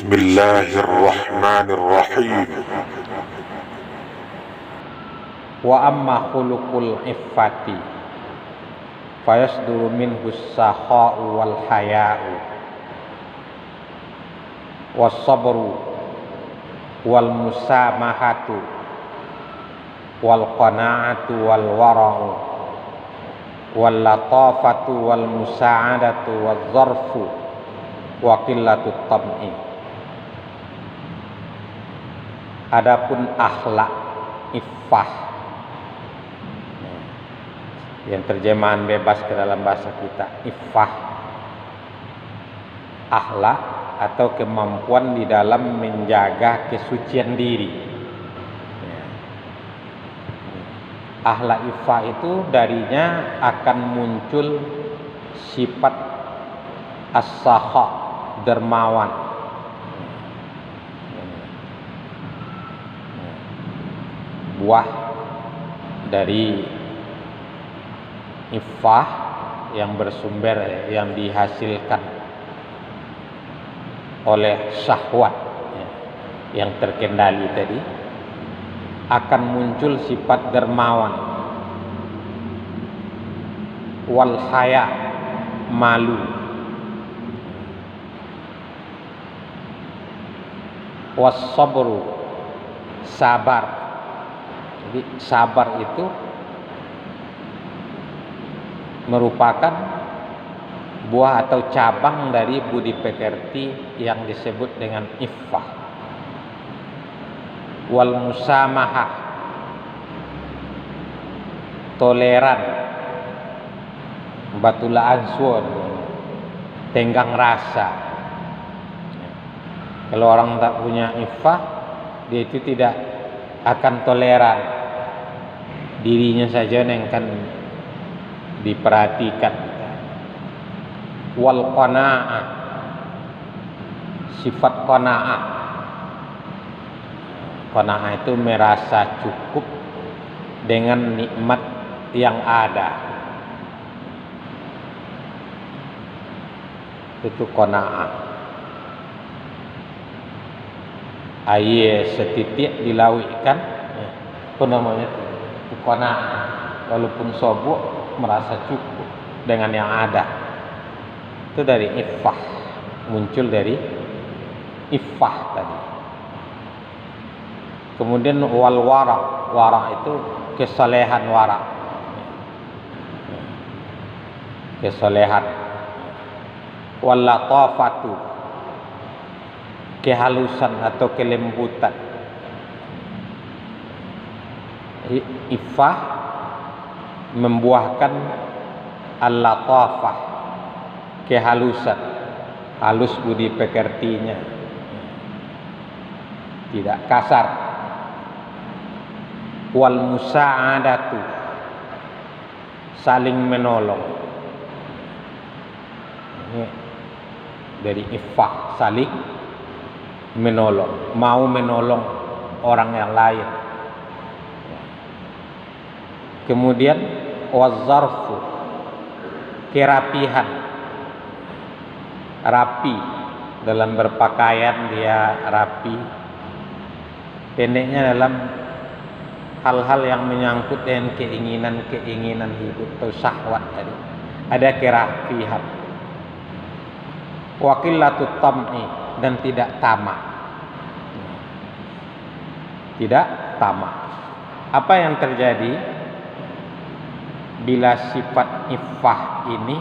بسم الله الرحمن الرحيم. Wa amma khuluqul iffati fayasduru minhu as-sakha'u wal haya'u was-sabru wal musamahatu wal qana'atu wal wara'u wal latafatu wal musa'adatu wal zarfu wa qillatut tam'i. Adapun akhlak iffah yang terjemahan bebas ke dalam bahasa kita, iffah, akhlak atau kemampuan di dalam menjaga kesucian diri. Akhlak iffah itu darinya akan muncul sifat as-sakha, dermawan, buah dari iffah yang bersumber, yang dihasilkan oleh syahwat yang terkendali tadi, akan muncul sifat dermawan, wal haya, malu, was sabru, sabar. Jadi sabar itu merupakan buah atau cabang dari budi pekerti yang disebut dengan iffah. Wal musamahah, toleran, batul azwar, tenggang rasa. Kalau orang tak punya iffah, dia itu tidak akan toleran, dirinya saja yang akan diperhatikan. Wal qanaa'ah, sifat qanaa'ah. Qanaa'ah itu merasa cukup dengan nikmat yang ada. Itu qanaa'ah. Air setitik dilawikan, apa namanya itu qanaa'ah. Walaupun sobok, merasa cukup dengan yang ada. Itu dari iffah, muncul dari iffah tadi. Kemudian wal wara, wara itu kesalehan, wara, kesalehan. Wal latafatu, kehalusan atau kelembutan. Iffah membuahkan al-latafah, kehalusan, halus budi pekertinya, tidak kasar. Wal musa'adatu, saling menolong. Ini dari iffah, saling menolong, mau menolong orang yang lain. Kemudian wazarfu, kerapihan, rapi dalam berpakaian, dia rapi. Pendeknya dalam hal-hal yang menyangkut dengan keinginan hidup atau syahwat tadi, ada kerapihan. Wa qillatut tam'i, dan tidak tamak. Tidak tamak. Apa yang terjadi bila sifat iffah ini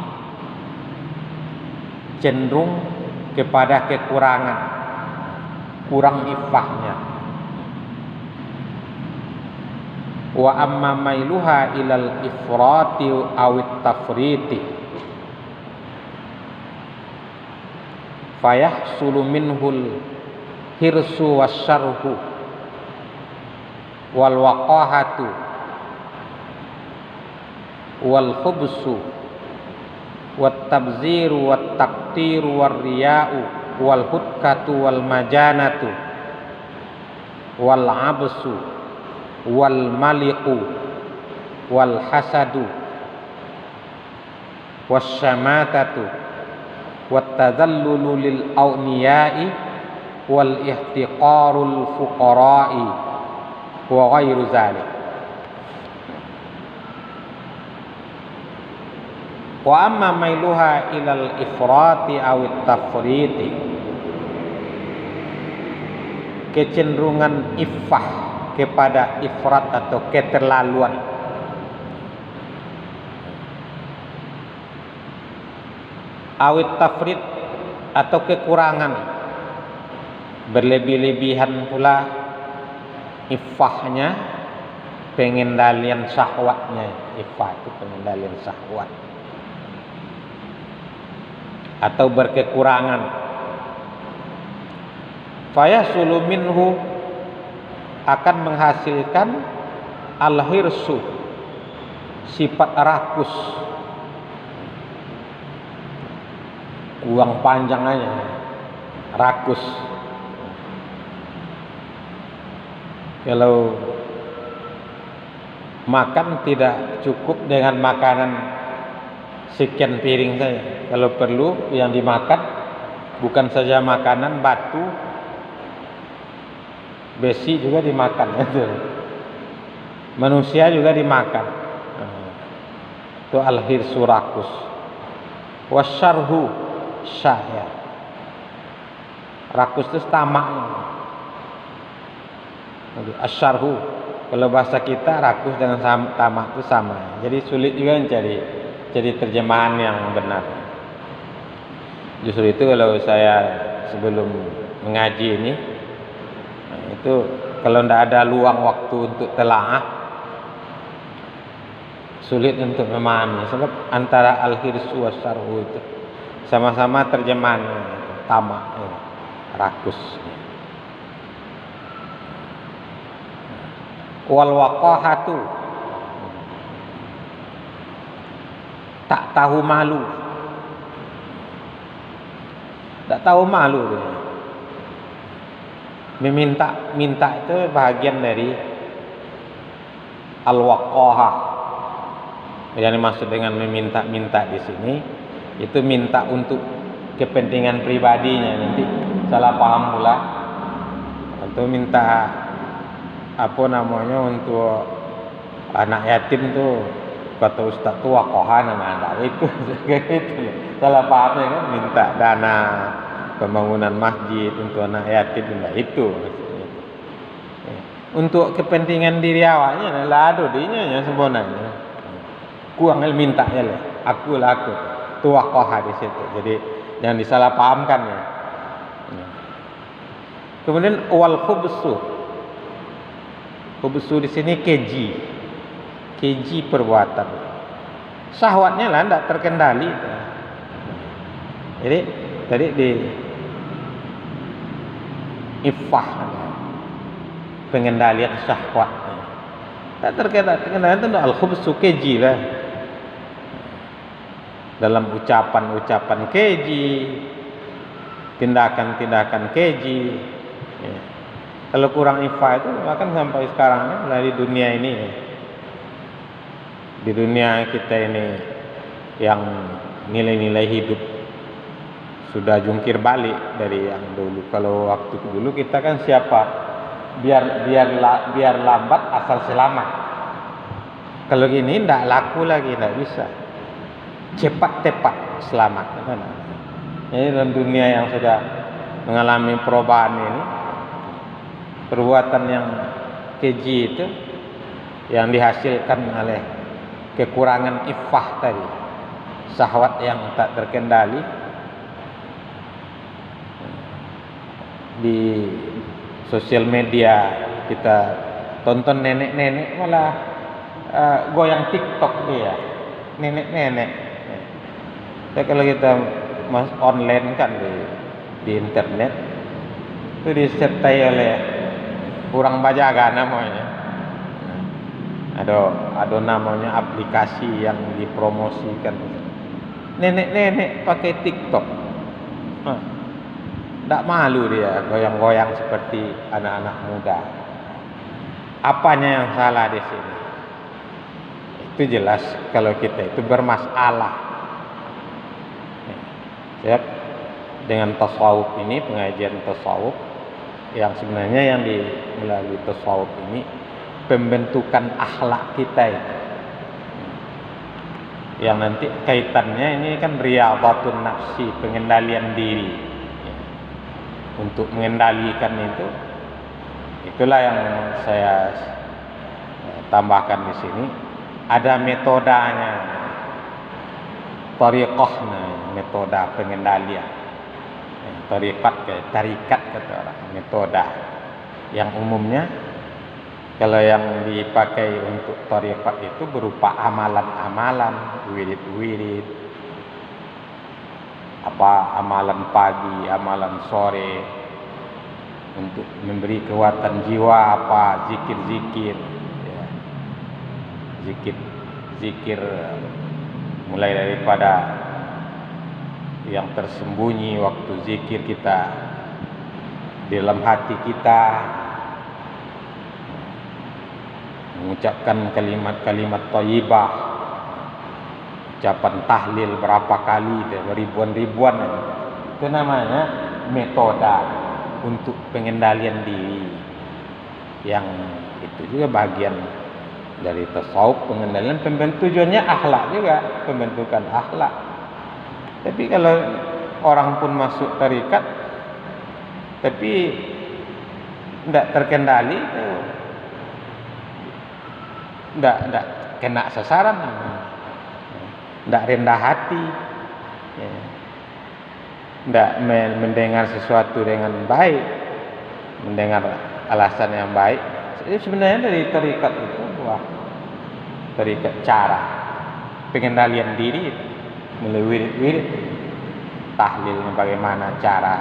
cenderung kepada kekurangan, kurang iffahnya? Wa amma mailuha ilal ifrati awit tafriti fayahsulu minhul hirsu wasyarhu wal waqahatu wal khubsu wat tabziru wat taqtiru war riya'u wal hutkatu wal majanatu wal absu wal maliqu wal hasadu was syamatatu wat tadallulu lil awniyai wal ihtiqarul fuqara'i wa ghairu dzalik. Wa amma mailuha ilal ifrati awit tafriti, kecenderungan iffah kepada ifrat atau keterlaluan, awit tafrit atau kekurangan, berlebih-lebihan pula iffahnya, pengendalian syahwatnya. Iffah itu pengendalian syahwat atau berkekurangan. Fayasulu minhu, akan menghasilkan al-hirsu, sifat rakus, uang panjang aja, rakus. Kalau makan tidak cukup dengan makanan sekian piring saja. Kalau perlu yang dimakan bukan saja makanan, batu, besi juga dimakan. Manusia juga dimakan. Itu al-hirsu rakus. Wasyarhu syahya. Rakus itu tamak. Asyarhu, kalau bahasa kita rakus dengan tamak itu sama. Jadi sulit juga mencari terjemahan yang benar. Justru itu kalau saya sebelum mengaji ini, itu kalau tidak ada luang waktu untuk telaah, sulit untuk memahami. Sebab antara al-hirsu wasyarhu itu sama-sama terjemahannya, tamak, rakus. Wal waqahatu, tak tahu malu. Tak tahu malu dia. Minta itu bahagian dari al-waqahah. Yang dimaksud dengan meminta-minta di sini itu minta untuk kepentingan pribadinya, nanti salah paham pula. Untuk minta untuk anak yatim tuh, kata Ustaz tuh waqahan namanya. Itu salah pahamnya kan, minta dana pembangunan masjid untuk anak yatim, itu maksudnya. Untuk kepentingan diri awaknya lah, ada dinya sebenarnya. Kurang minta ya lah, aku tu waqah di situ. Jadi jangan disalahpahamkan ya. Kemudian wal khubsu. Khubsu di sini keji perbuatan. Syahwatnya lah tidak terkendali. Jadi tadi di iffah, pengendalian syahwat. Tak terkendali itu al-khubsu, keji lah. Dalam ucapan-ucapan keji, tindakan-tindakan keji. Ya. Kalau kurang iffah itu bahkan sampai sekarang di dunia ini, di dunia kita ini yang nilai-nilai hidup sudah jungkir balik dari yang dulu. Kalau waktu dulu kita kan siapa? Biar lambat asal selamat. Kalau gini tidak laku lagi, tidak bisa. Cepat tepat selamat. Jadi dalam dunia yang sudah mengalami perubahan ini, perbuatan yang keji itu yang dihasilkan oleh kekurangan iffah tadi, syahwat yang tak terkendali. Di sosial media kita tonton nenek-nenek malah goyang TikTok dia, nenek-nenek. Kalau kita online kan di internet itu disertai oleh kurang bajaga namanya. Ada namanya aplikasi yang dipromosikan. Nenek-nenek pakai TikTok. Tak malu dia goyang-goyang seperti anak-anak muda. Apanya yang salah di sini? Itu jelas kalau kita itu bermasalah. Siap? Dengan tasawuf ini, pengajian tasawuf, yang sebenarnya yang melalui tasawuf ini pembentukan akhlak kita itu. Yang nanti kaitannya ini kan riyadhatun nafsi, pengendalian diri. Untuk mengendalikan itulah yang saya tambahkan di sini. Ada metodanya, tariqahnya, metode pengendalian. Tarikat kata orang, metode yang umumnya kalau yang dipakai untuk tarikat itu berupa amalan-amalan, wirid-wirid, amalan pagi, amalan sore, untuk memberi kekuatan jiwa, zikir-zikir, ya. Zikir mulai daripada yang tersembunyi waktu zikir kita di dalam hati kita, mengucapkan kalimat-kalimat thayyibah, ucapan tahlil berapa kali, ribuan-ribuan, itu namanya metode untuk pengendalian diri. Yang itu juga bagian dari tasawuf, pengendalian, tujuannya akhlak juga, pembentukan akhlak. Tapi kalau orang pun masuk tarikat tapi tidak terkendali, tidak kena sasaran, tidak rendah hati, tidak mendengar sesuatu dengan baik, mendengar alasan yang baik. Jadi sebenarnya dari tarikat itu tarikat cara pengendalian diri, melalui wirid, tahlilnya bagaimana cara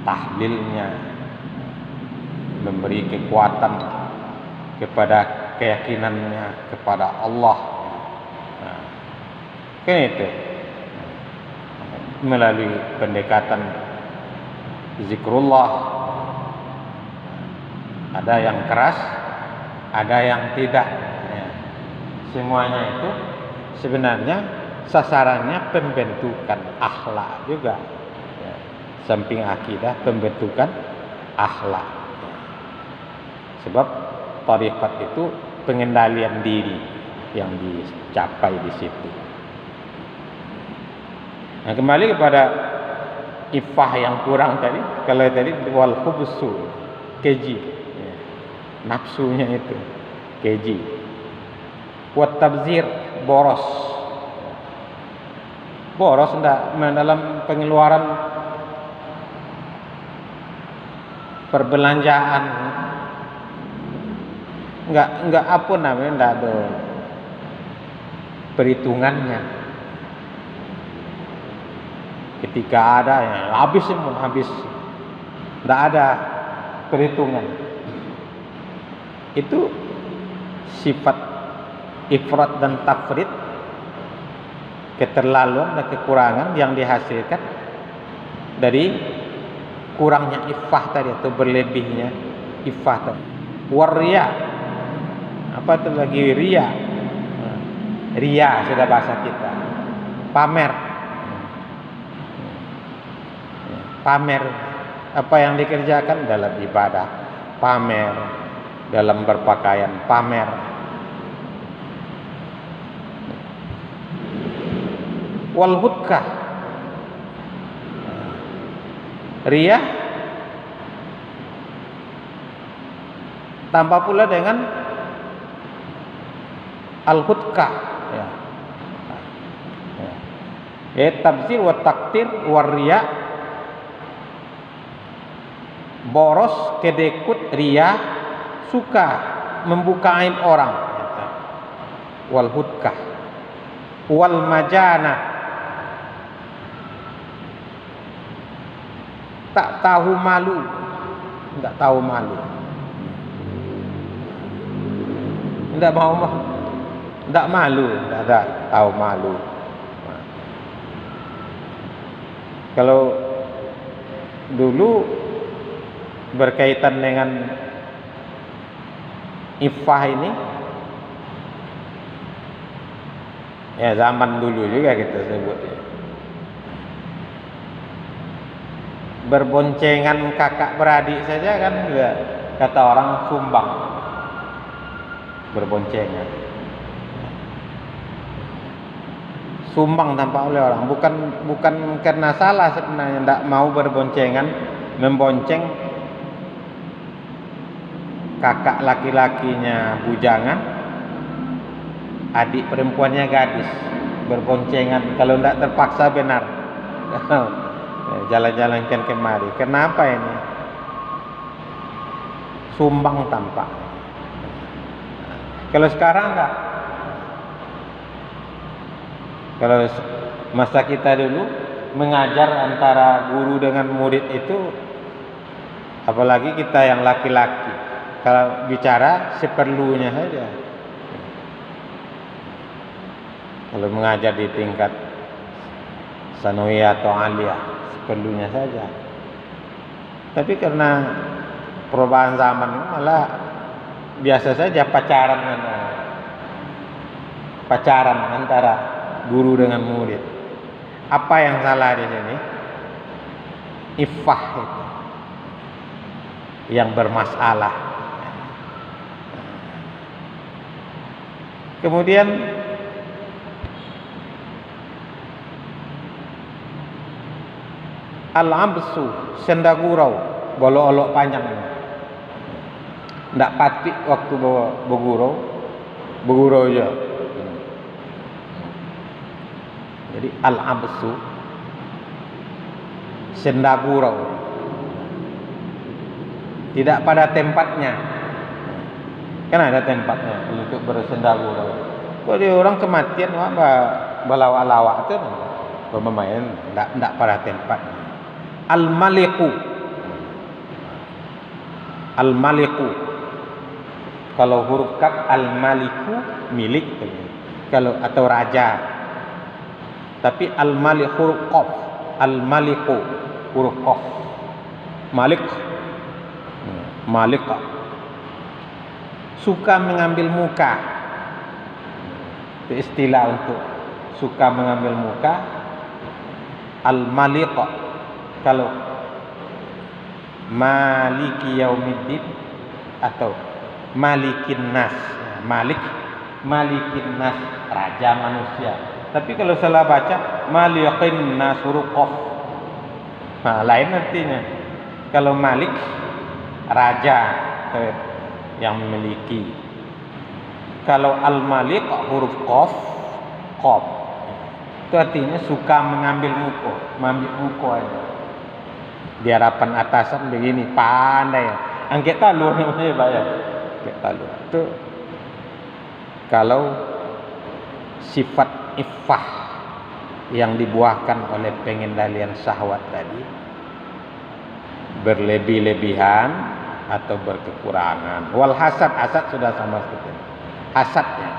tahlilnya, memberi kekuatan kepada keyakinannya kepada Allah. Kan itu melalui pendekatan zikrullah, ada yang keras, ada yang tidak. Semuanya itu sebenarnya sasarannya pembentukan akhlak juga. Samping akidah, pembentukan akhlak. Sebab tarikat itu pengendalian diri yang dicapai di situ. Nah, kembali kepada ifah yang kurang tadi. Kalau tadi wal khubsu, keji, nafsunya itu keji. Wat tabzir, boros dalam pengeluaran perbelanjaan, enggak apa namanya, enggak ada perhitungannya. Ketika ada ya habis, enggak ada perhitungan. Itu sifat ifrat dan tafrid, keterlaluan dan kekurangan yang dihasilkan dari kurangnya iffah tadi, atau berlebihnya iffah tadi. Warriya, apa itu lagi, riya sudah bahasa kita, pamer apa yang dikerjakan dalam ibadah, pamer dalam berpakaian, pamer. Wal hudkah, riya tambah pula dengan al-hudkah, ya tabzir wa taktir wa riya, boros, kedekut, riya, suka membuka aib orang, wal hudkah. Wal majana, tak tahu malu, tidak tahu malu, tidak malu, tidak tahu malu. Kalau dulu berkaitan dengan iffah ini, ya zaman dulu juga kita sebut. berboncengan kakak beradik saja kan juga kata orang sumbang, berboncengan. Sumbang tampak oleh orang, bukan karena salah sebenarnya, tidak mau berboncengan, membonceng kakak laki-lakinya bujangan, adik perempuannya gadis, berboncengan kalau tidak terpaksa benar. Jalan-jalankan kemari. Kenapa ini? Sumbang tampak. Kalau sekarang enggak. Kalau masa kita dulu mengajar antara guru dengan murid itu, apalagi kita yang laki-laki, kalau bicara seperlunya saja. Kalau mengajar di tingkat sanawiyah atau aliyah, seperlunya saja. Tapi karena perubahan zaman malah biasa saja pacaran antara guru dengan murid. Apa yang salah di sini? Iffah itu yang bermasalah. Kemudian al-absu, sendagurau, bolok-olok panjang ini. Ndak patik waktu bergurau aja. Jadi al-absu, sendagurau, tidak pada tempatnya. Kan ada tempatnya untuk bersendagurau. Kalau dia orang kematian, balawak-lawak itu bermain, ndak pada tempatnya. Al-maliku, kalau huruf kaf al-maliku milik, kalau atau raja. Tapi al-malik huruf qaf, al-maliku huruf qaf, malik, suka mengambil muka, itu istilah untuk suka mengambil muka. Al-malik, kalau maliki yaumiddin atau malikin nas, malikin nas, raja manusia. Tapi kalau salah baca malikin nas huruf qaf, nah, lain artinya. Kalau malik, raja yang memiliki. Kalau al-malik huruf qaf, itu artinya suka mengambil muko aja. Di hadapan atasan begini, pandai. Angkat talu namanya bayar. Angkat talu. Itu kalau sifat iffah yang dibuahkan oleh pengendalian syahwat tadi berlebih-lebihan atau berkekurangan. Wal hasad sudah sama seperti ini. Hasadnya,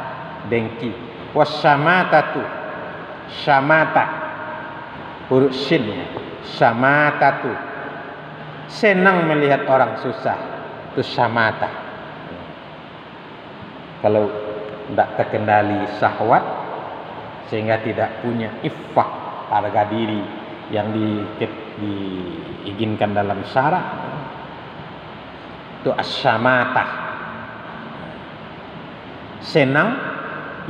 dengki. Wasyamatatu, syamata, huruf shinnya, syamatatu, senang melihat orang susah, itu syamata. Kalau tidak terkendali syahwat sehingga tidak punya iffah, harga diri yang diizinkan dalam syara, itu asyamata, senang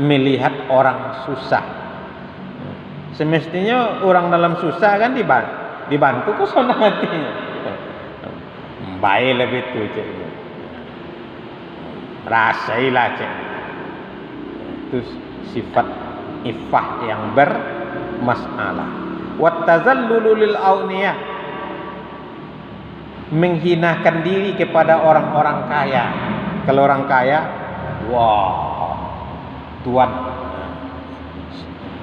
melihat orang susah. Semestinya orang dalam susah kan dibantu kok senang hatinya. Baik lebih tu cik, rasailah cik. Itu sifat iffah yang bermasalah. Wattazallulu lil auniyah, menghinakan diri kepada orang-orang kaya. Kalau orang kaya, wah, tuan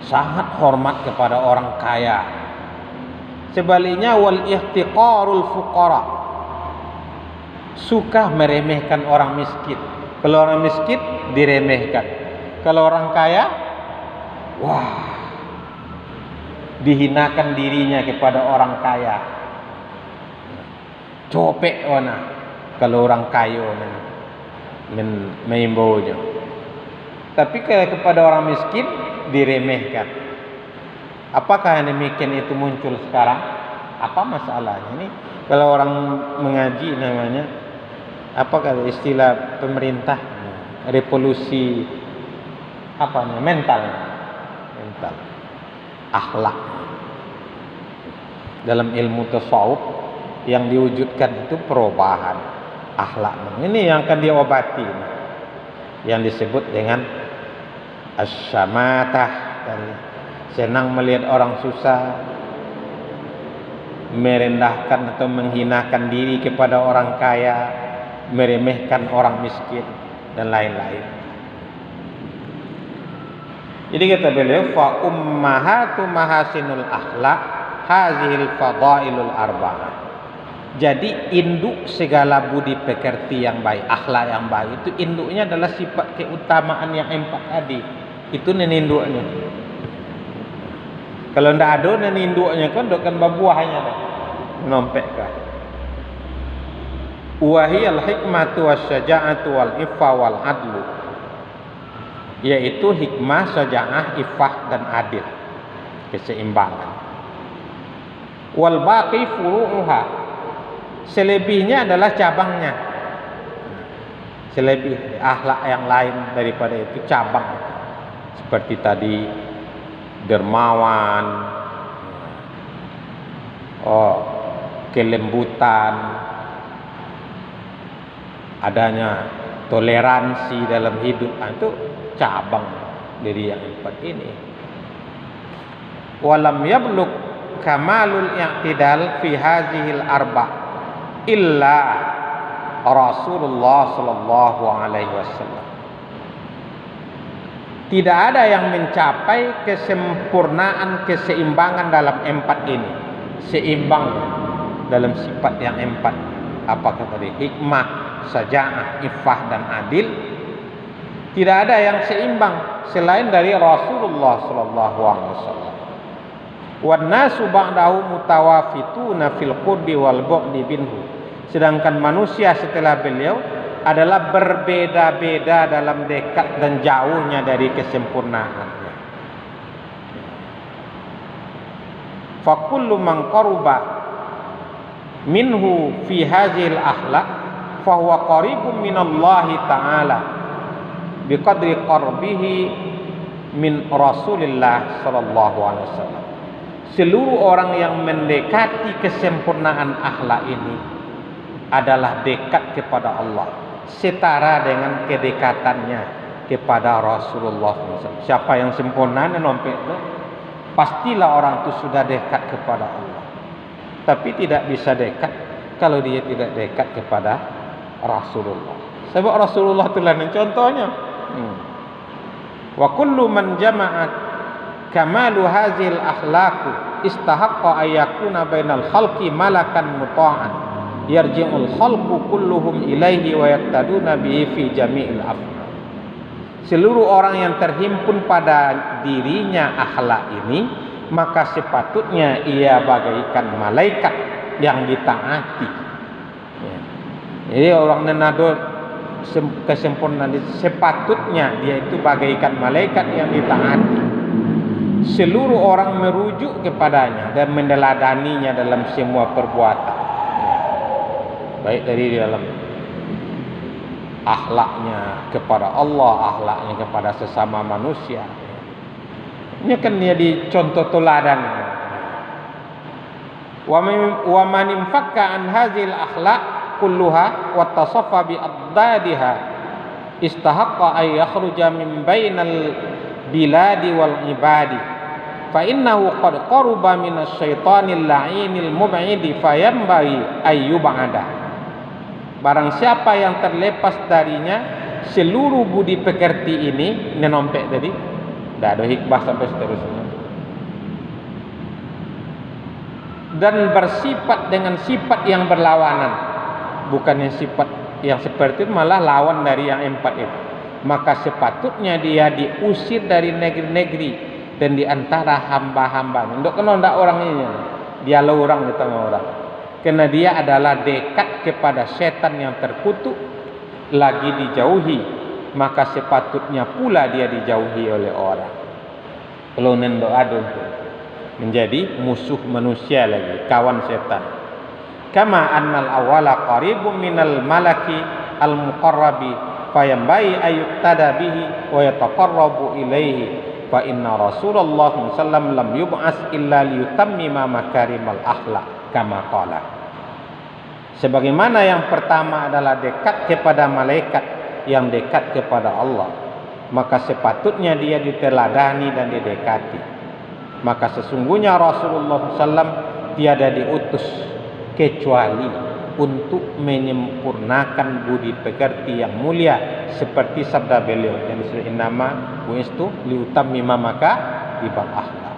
sangat hormat kepada orang kaya. Sebaliknya wal ihtiqarul fuqara, suka meremehkan orang miskin. Kalau orang miskin diremehkan. Kalau orang kaya, wah, dihinakan dirinya kepada orang kaya. Copek wana kalau orang kaya mengimbaunya. Tapi kepada orang miskin diremehkan. Apakah yang demikian itu muncul sekarang? Apa masalahnya? Ini kalau orang mengaji namanya apa kalau istilah pemerintah revolusi apa namanya mental akhlak. Dalam ilmu tasawuf yang diwujudkan itu perubahan akhlak. Ini yang akan diobati, yang disebut dengan asyamatah, senang melihat orang susah, merendahkan atau menghinakan diri kepada orang kaya, meremehkan orang miskin dan lain-lain. Jadi kata beliau, fa ummahatu mahasinul akhlak hazihil fadailul arba'ah. Jadi induk segala budi pekerti yang baik, akhlak yang baik itu induknya adalah sifat keutamaan yang 4 tadi. Itu neninduknya. Kalau ndak ada neninduknya kan dokan babuahnya dah. Nompek kah. Wa hiyal hikmatu wasyaja'atu wal iffa wal adlu. Yaitu hikmah, syaja'ah, iffah dan adil. Keseimbangan. Wal baqi furu'uha. Selebihnya adalah cabangnya. Selebih akhlak yang lain daripada itu cabang. Seperti tadi dermawan, kelembutan, adanya toleransi dalam hidup, itu cabang dari yang 4 ini. Walam yablugh kamalul i'tidal fi hazihil arba' illa Rasulullah sallallahu alaihi wasallam. Tidak ada yang mencapai kesempurnaan keseimbangan dalam 4 ini. Seimbang dalam sifat yang 4. Apakah tadi hikmah, syaja'ah, iffah dan adil? Tidak ada yang seimbang selain dari Rasulullah sallallahu alaihi wasallam. Wan nasu ba'dahu mutawafituna fil qurbi wal bu'di minhu. Sedangkan manusia setelah beliau adalah berbeda-beda dalam dekat dan jauhnya dari kesempurnaannya. Fa kullu man qaruba minhu fi hadhil akhlaq fa huwa qaribun minallahi ta'ala biqadri qarbihi min Rasulillah sallallahu alaihi wasallam. Seluruh orang yang mendekati kesempurnaan akhlak ini adalah dekat kepada Allah, setara dengan kedekatannya kepada Rasulullah SAW. Siapa yang sempurna nompek itu, pastilah orang itu sudah dekat kepada Allah. Tapi tidak bisa dekat kalau dia tidak dekat kepada Rasulullah. Sebab Rasulullah itu lain contohnya. Wa kullu man jama'at kamalu hazil akhlaqu istahaqqa ayyakuna bainal khalqi malakan muta'an yarji'ul khalqu kulluhum ilaihi wa yattaduna bihi fi jami'il af'al. Seluruh orang yang terhimpun pada dirinya akhlak ini, maka sepatutnya ia bagaikan malaikat yang ditaati. Jadi orang nenado kesempurnaan, sepatutnya dia itu bagaikan malaikat yang ditaati. Seluruh orang merujuk kepadanya dan meneladaninya dalam semua perbuatan, baik dari dalam akhlaknya kepada Allah, akhlaknya kepada sesama manusia. Ini kan dia dicontoh teladan. Wa man infakka an hazil akhlaq kulluha wa tasaffa bi addadiha istahaqqa ay yakhruja min bainal biladi wal ibadi fa innahu qad qaruba minas syaitanil la'inil mub'idi fayambaghi ayyub'ada. Barang siapa yang terlepas darinya seluruh budi pekerti ini, nenompek tadi tidak ada hikmah sampai seterusnya, dan bersifat dengan sifat yang berlawanan, bukannya sifat yang seperti itu, malah lawan dari yang 4 itu, maka sepatutnya dia diusir dari negeri-negeri dan di antara hamba-hamba. Untuk kena ndak orang ini, dia lo orang di tengah orang, karena dia adalah dekat kepada setan yang terkutuk, lagi dijauhi, maka sepatutnya pula dia dijauhi oleh orang. Kalau nendo adun menjadi musuh manusia lagi, kawan setan. Kama annal awala qaribun minal malaki al muqarrabi fayambai ayuqtada bihi wa yataqarrabu ilaihi fa inna Rasulullah sallallahu lam yub'as illa liyutammima makarimal akhlaq kama qala. Sebagaimana yang pertama adalah dekat kepada malaikat yang dekat kepada Allah, maka sepatutnya dia diteladani dan didekati. Maka sesungguhnya Rasulullah SAW tiada diutus kecuali untuk menyempurnakan budi pekerti yang mulia, seperti sabda beliau yang innama buistu liutammima makarimal akhlaq.